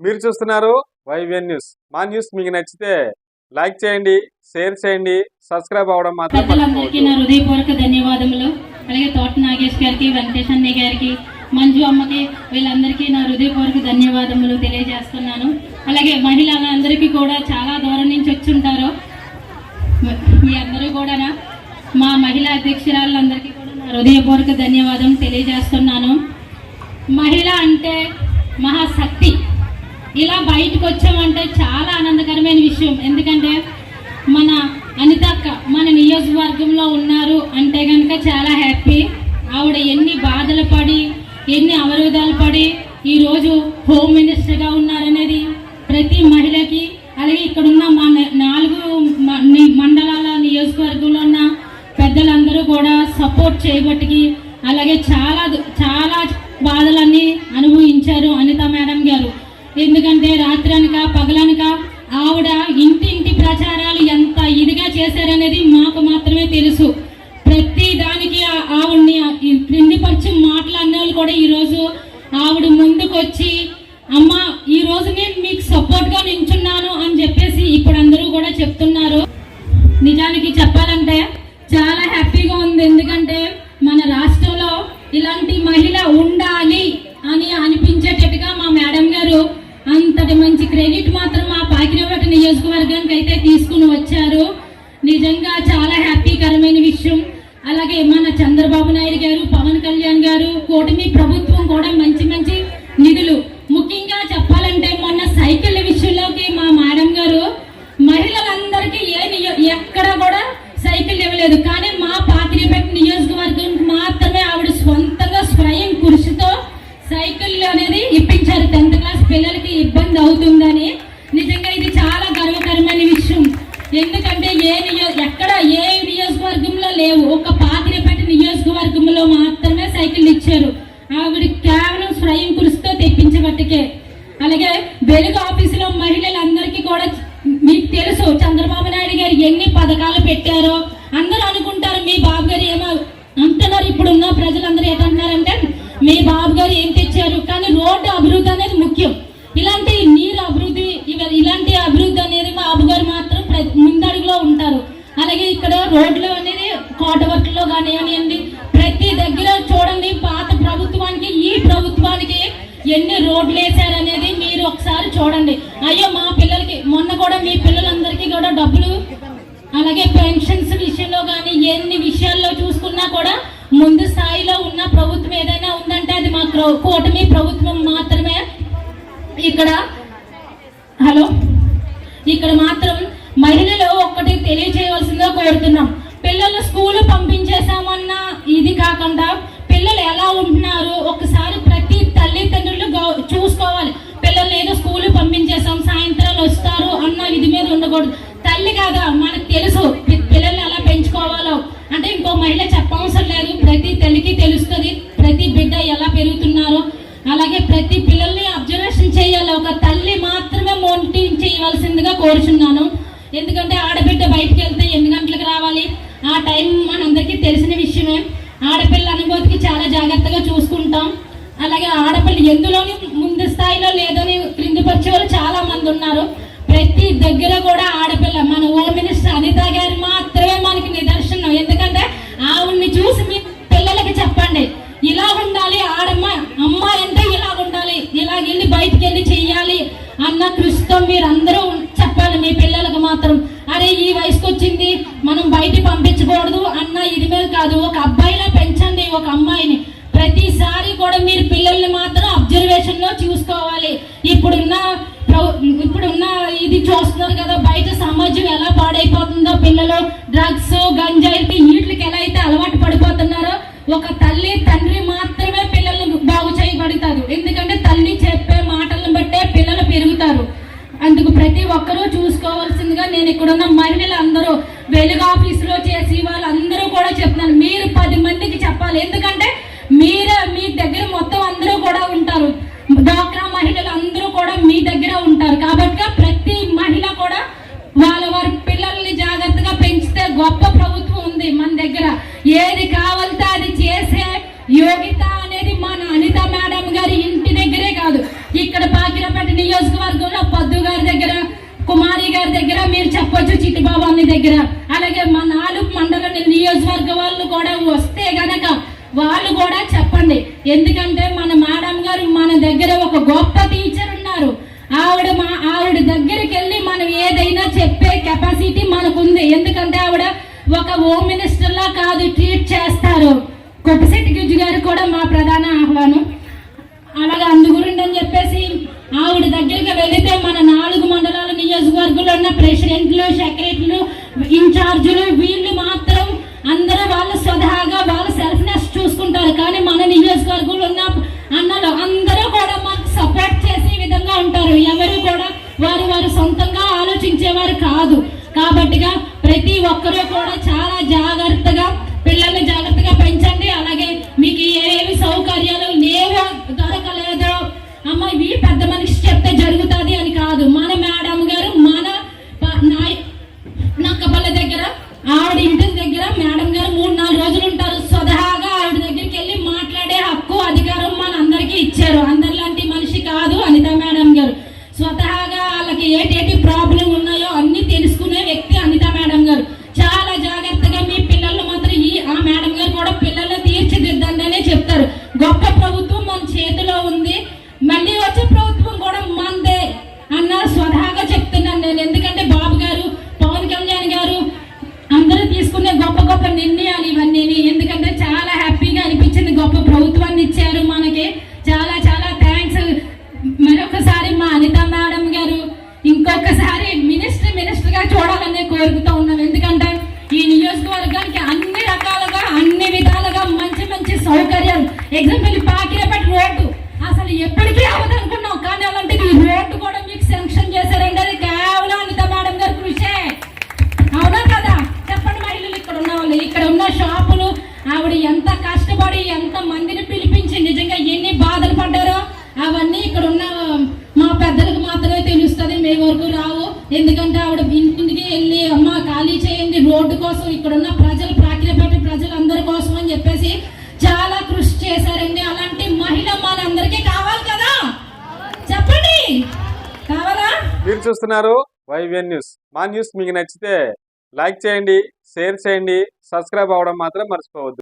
మీరు చూస్తున్నారు YVN news. మా న్యూస్ మీకు నచ్చితే లైక్ చేయండి, షేర్ చేయండి, సబ్స్క్రైబ్ అవ్వడం మాత్రం పెద్దలందరికీ నా హృదయపూర్వక ధన్యవాదములు. అలాగే తోట నాగేష్ గారికి, వెంకటేష్ అన్నయ్య గారికి, మంజు అమ్మకి, వీళ్ళందరికీ నా హృదయపూర్వక ధన్యవాదములు తెలియజేస్తున్నాను. అలాగే మహిళలందరికీ కూడా చాలా దూరం నుంచి వచ్చుంటారు. మీ అందరూ కూడా మా మహిళా అధ్యక్షురాలందరికీ కూడా నా హృదయపూర్వక ధన్యవాదం తెలియజేస్తున్నాను. మహిళ అంటే మహాశక్తి. ఇలా బయటకు వచ్చామంటే చాలా ఆనందకరమైన విషయం. ఎందుకంటే మన అనితక్క మన నియోజకవర్గంలో ఉన్నారు అంటే కనుక చాలా హ్యాపీ. ఆవిడ ఎన్ని బాధలు పడి, ఎన్ని అవరోధాలు పడి ఈరోజు హోమ్ మినిస్టర్గా ఉన్నారనేది ప్రతి మహిళకి, అలాగే ఇక్కడున్న మన 4 మండలాల నియోజకవర్గంలో ఉన్న పెద్దలందరూ కూడా సపోర్ట్ చేయబట్టికి, అలాగే చాలా చాలా బాధలన్నీ అనుభవించారు అనిత మేడం గారు. ఎందుకంటే రాత్రి అనక పగలనక ఆవిడ ఇంటి ప్రచారాలు ఎంత ఇదిగా చేశారనేది మాకు మాత్రమే తెలుసు. ప్రతి దానికి ఆవిడ్ని క్రిందిపరిచి మాట్లాడిన వాళ్ళు కూడా ఈరోజు ఆవిడ ముందుకు వచ్చి, అమ్మ ఈ రోజు నేను మీకు సపోర్ట్గా నించున్నాను అని చెప్పేసి ఇప్పుడు అందరూ కూడా చెప్తున్నారు. నిజానికి చెప్పాలంటే చాలా హ్యాపీగా ఉంది. ఎందుకంటే మన రాష్ట్రంలో ఇలాంటి మహిళ ఉండాలి అని అనిపించేటట్టుగా మా మేడం గారు అంతటి మంచి క్రెడిట్ మాత్రం మా పాకినపేట నియోజకవర్గానికి అయితే తీసుకుని వచ్చారు. నిజంగా చాలా హ్యాపీకరమైన విషయం. అలాగే మన చంద్రబాబు నాయుడు గారు, పవన్ కళ్యాణ్ గారు, కూటమి ప్రభుత్వం కూడా మంచి మంచి నిధులు, ముఖ్యంగా చెప్పాలంటే మొన్న సైకిల్ విషయంలోకి మా మేడం గారు మహిళలందరికీ ఎక్కడ కూడా సైకిల్ ఇవ్వలేదు. కానీ మా పాకినపేట నియోజకవర్గానికి మాత్రమే ఆవిడ స్వంతంగా స్వయం కృషితో సైకిల్ అనేది ఇప్పించారు. 10th క్లాస్ పిల్లలకి ఇబ్బంది అవుతుందని. నిజంగా ఇది చాలా గర్వకరమైన విషయం. ఎందుకంటే ఎక్కడ ఏ నియోజకవర్గంలో లేవు, ఒక పాకినపేట నియోజకవర్గంలో మాత్రమే సైకిల్ ఇచ్చారు. ఆవిడ కేవలం స్వయం కృషితో తెప్పించబట్టికే. అలాగే వెలుగు ఆఫీసులో మహిళలందరికీ కూడా మీకు తెలుసు చంద్రబాబు నాయుడు గారు ఎన్ని పథకాలు పెట్టారో. అందరూ అనుకుంటారు మీ బాబు గారు ఏమో అంటున్నారు. ఇప్పుడున్న ప్రజలందరూ ఏంటంటున్నారంటే మీ బాబు గారు ఏం తెచ్చారు, కానీ రోడ్డు అభివృద్ధి అనేది ముఖ్యం. ఇలాంటి నీరు అభివృద్ధి, ఇలాంటి అభివృద్ధి అనేది మా బాబు గారు మాత్రం ముందడుగులో ఉంటారు. అలాగే ఇక్కడ రోడ్లు అనేది కోటవర్క్లో కానివ్వండి, ప్రతి దగ్గర చూడండి. పాత ప్రభుత్వానికి ఈ ప్రభుత్వానికి ఎన్ని రోడ్లు వేశారనేది మీరు ఒకసారి చూడండి. అయ్యో మా పిల్లలకి మొన్న కూడా మీ పిల్లలందరికీ కూడా డబ్బులు, అలాగే పెన్షన్స్ విషయంలో కానీ ఎన్ని విషయాల్లో చూసుకున్నా కూడా ముందు స్థాయిలో ఉన్న ప్రభుత్వం ఏదైనా ఉందంటే అది మా కూటమి ప్రభుత్వం మాత్రమే. ఇక్కడ మాత్రం మహిళలు ఒక్కటి తెలియజేయవలసిందిగా కోరుతున్నాం. పిల్లలు స్కూలు పంపించేసామన్న ఇది కాకుండా పిల్లలు ఎలా ఉంటున్నారు ఒకసారి ప్రతి తల్లిదండ్రులు చూసుకోవాలి. పిల్లలు ఏదో స్కూలు పంపించేసాం సాయంత్రాలు వస్తారు అన్న ఇది మీద ఉండకూడదు. తల్లి కాదా మనకు తెలుసు పిల్లల్ని ఎలా పెంచుకోవాలో. అంటే ఇంకో మహిళ చెప్పవసరం లేదు, ప్రతి తల్లికి తెలుస్తుంది ప్రతి బిడ్డ ఎలా పెరుగుతున్నారో. అలాగే ప్రతి పిల్లల్ని అబ్జర్వేషన్ చేయాలి. ఒక తల్లి మాత్రమే మోనిటరింగ్ చేయవలసిందిగా కోరుచున్నాను. ఎందుకంటే ఆడబిడ్డ బయటకు వెళ్తే 8 గంటలకు రావాలి, ఆ టైం మనందరికీ తెలిసిన విషయమే. ఆడపిల్ల అనుభూతికి చాలా జాగ్రత్తగా చూసుకుంటాం. అలాగే ఆడపిల్ల ఎందులోని ముందు స్థాయిలో లేదని క్రిందిపరిచే వాళ్ళు చాలా మంది ఉన్నారు. ప్రతి దగ్గర కూడా ఆడపిల్ల, మన హోమ్ మినిస్టర్ అనిత గారు మాత్రమే మనకి నిదర్శనం. ఎందుకంటే ఆవిడ్ని చూసి మీ పిల్లలకి చెప్పండి, ఇలా ఉండాలి అమ్మాయి అంటే ఇలా ఉండాలి, ఇలాగెళ్ళి బయటికి వెళ్ళి చెయ్యాలి అన్న కృషితో మీరు అందరూ చెప్పాలి మీ పిల్లలకు మాత్రం. అరే ఈ వయసుకు వచ్చింది మనం బయట పంపించకూడదు అన్న ఇది మీద కాదు, ఒక అబ్బాయిలా పెంచండి ఒక అమ్మాయిని. ప్రతిసారి కూడా మీరు పిల్లల్ని మాత్రం అబ్జర్వేషన్ లో చూసుకోవాలి. ఇప్పుడున్న ఇది చూస్తున్నారు కదా, బయట సమాజం ఎలా పాడైపోతుందో, పిల్లలు డ్రగ్స్ గంజాయికి వీటికి ఎలా అయితే అలవాటు పడిపోతున్నారో, ఒక తల్లి తండ్రి మాత్రమే పిల్లల్ని బాగు చేయబడతారు. ఎందుకంటే తల్లి చెప్పే మాటలను బట్టే పిల్లలు పెరుగుతారు. అందుకు ప్రతి ఒక్కరూ చూసుకోవాల్సిందిగా నేను ఇక్కడున్న మహిళలందరూ వెలుగు ఆఫీసులో చేసి వాళ్ళందరూ కూడా చెప్తున్నాను. మీరు 10 మందికి చెప్పాలి. ఎందుకంటే మీ దగ్గర మొత్తం అందరూ కూడా ఉంటారు. డ్వాక్రా మహిళలు అందరూ కూడా మీ దగ్గర ఉంటారు. కాబట్టి ప్రతి మహిళ కూడా వారి పిల్లల్ని జాగ్రత్తగా పెంచితే గొప్ప ప్రభుత్వం ఉంది మన దగ్గర. ఏది కావాలితే అది చేసే యోగిత అనేది మన అనిత మేడం గారి ఇంటి దగ్గరే కాదు, ఇక్కడ పాకినపేట నియోజకవర్గం కుమారి గారి దగ్గర మీరు చెప్పొచ్చు, చిట్టిబాబు అన్ని దగ్గర. అలాగే మా 4 మండల నియోజకవర్గ వాళ్ళు కూడా వస్తే గనక వాళ్ళు కూడా చెప్పండి. ఎందుకంటే మన మేడం గారు మన దగ్గర ఒక గొప్ప టీచర్ ఉన్నారు. ఆవిడ దగ్గరికి వెళ్ళి మనం ఏదైనా చెప్పే కెపాసిటీ మనకుంది. ఎందుకంటే ఆవిడ ఒక హోమ్ మినిస్టర్ లా కాదు, ట్రీట్ చేస్తారు. కొప్పశెట్టి గిజ్జు గారు కూడా మా ప్రధాన ఆహ్వానం. అలాగే అందుగురించి అని చెప్పేసి ఆవిడ దగ్గరికి వెళితే మన 4 మండలాల నియోజకవర్గంలో ఉన్న ప్రెసిడెంట్లు, సెక్రటరీలు, ఇన్ఛార్జీలు వీళ్ళు మాత్రం అందరూ వాళ్ళ స్వతహాగా వాళ్ళ సెల్ఫ్నెస్ చూసుకుంటారు. కానీ మన నియోజకవర్గంలో ఉన్న అన్నలు అందరూ కూడా మాకు సపోర్ట్ చేసే విధంగా ఉంటారు. ఎవరు కూడా వారు సొంతంగా ఆలోచించేవారు కాదు. కాబట్టిగా ప్రతి ఒక్కరూ కూడా చాలా జాగ్రత్తగా పిల్లల్ని జాగ్రత్తగా పెంచండి. అలాగే మీకు ఏవి సౌకర్యాలు లేవో దొరకలేదో అమ్మ ఇవి పెద్ద మనిషి చెప్తే జరుగుతుంది అని కాదు. మన మేడం గారు మన నక్కపల్లి దగ్గర ఆవిడ ఇంటి దగ్గర మేడం గారు 3-4 రోజులు ఉంటారు. స్వతహాగా ఆవిడ దగ్గరికి వెళ్ళి మాట్లాడే హక్కు అధికారం మన అందరికీ ఇచ్చారు. అందరిలాంటి మనిషి కాదు అనిత మేడం గారు. స్వతహాగా వాళ్ళకి ఏటేటి ప్రాబ్లం ఉన్నాయో అన్ని తెలుసుకునే వ్యక్తి అనిత మేడం గారు. చాలా జాగ్రత్తగా మీ పిల్లలు మాత్రం ఆ మేడం గారు కూడా పిల్లల్ని తీర్చిదిద్దండి అనే చెప్తారు. గొప్ప ప్రభుత్వం మన చేతిలో ఉంది, మళ్ళీ వచ్చే ప్రభుత్వం కూడా మనదే అన్న స్వతహాగా చెప్తున్నాను నేను. ఎందుకంటే బాబు గారు, పవన్ కళ్యాణ్ గారు అందరూ తీసుకునే గొప్ప నిర్ణయాలు ఇవన్నీ. ఎందుకంటే చాలా హ్యాపీగా అనిపించింది. గొప్ప ప్రభుత్వాన్ని ఇచ్చారు మనకి. చాలా చాలా థ్యాంక్స్. మరొకసారి మా అనిత మేడం గారు ఇంకొకసారి మినిస్టర్ గా చూడాలని కోరుకుతూ ఉన్నాం. ఎందుకంటే ఈ నియోజకవర్గానికి అన్ని రకాలుగా అన్ని విధాలుగా మంచి సౌకర్యాలు. ఎగ్జాంపుల్ పాకిరేపేట రోడ్డు అసలు ఎప్పటికీ అవదనుకున్నాం, కానీ అలాంటిది ఈ రోడ్డు కూడా మీకు శాంక్షన్ చేశారండి. అది కేవలం అనిత మేడం గారి కృషే. అవునా కదా? చెప్పండి మహిళలు, ఇక్కడ ఉన్న వాళ్ళు, ఇక్కడ ఉన్న షాపులు ఆవిడ ఎంత కష్టపడి ఎంత మందిని పిలిపించి నిజంగా ఎన్ని బాధలు పడ్డారో అవన్నీ ఇక్కడ ఉన్న మా పెద్దలకు మాత్రమే తెలుస్తుంది. మే వరకు రావు. ఎందుకంటే ఆవిడ ఇంటికి వెళ్ళి అమ్మ ఖాళీ చేయండి రోడ్డు కోసం, ఇక్కడ ఉన్న ప్రజలు ప్రాకిరేపేట ప్రజలందరి కోసం అని చెప్పేసి చాలా కృషి చేశారండి. అలాంటి మహిళ మనందరికీ కావాలి కదా? చెప్పండి, కావాలా? మీరు చూస్తున్నారు వైవిఎన్ న్యూస్. మా న్యూస్ మీకు నచ్చితే లైక్ చేయండి, షేర్ చేయండి, సబ్స్క్రైబ్ అవ్వడం మాత్రం మర్చిపోవద్దు.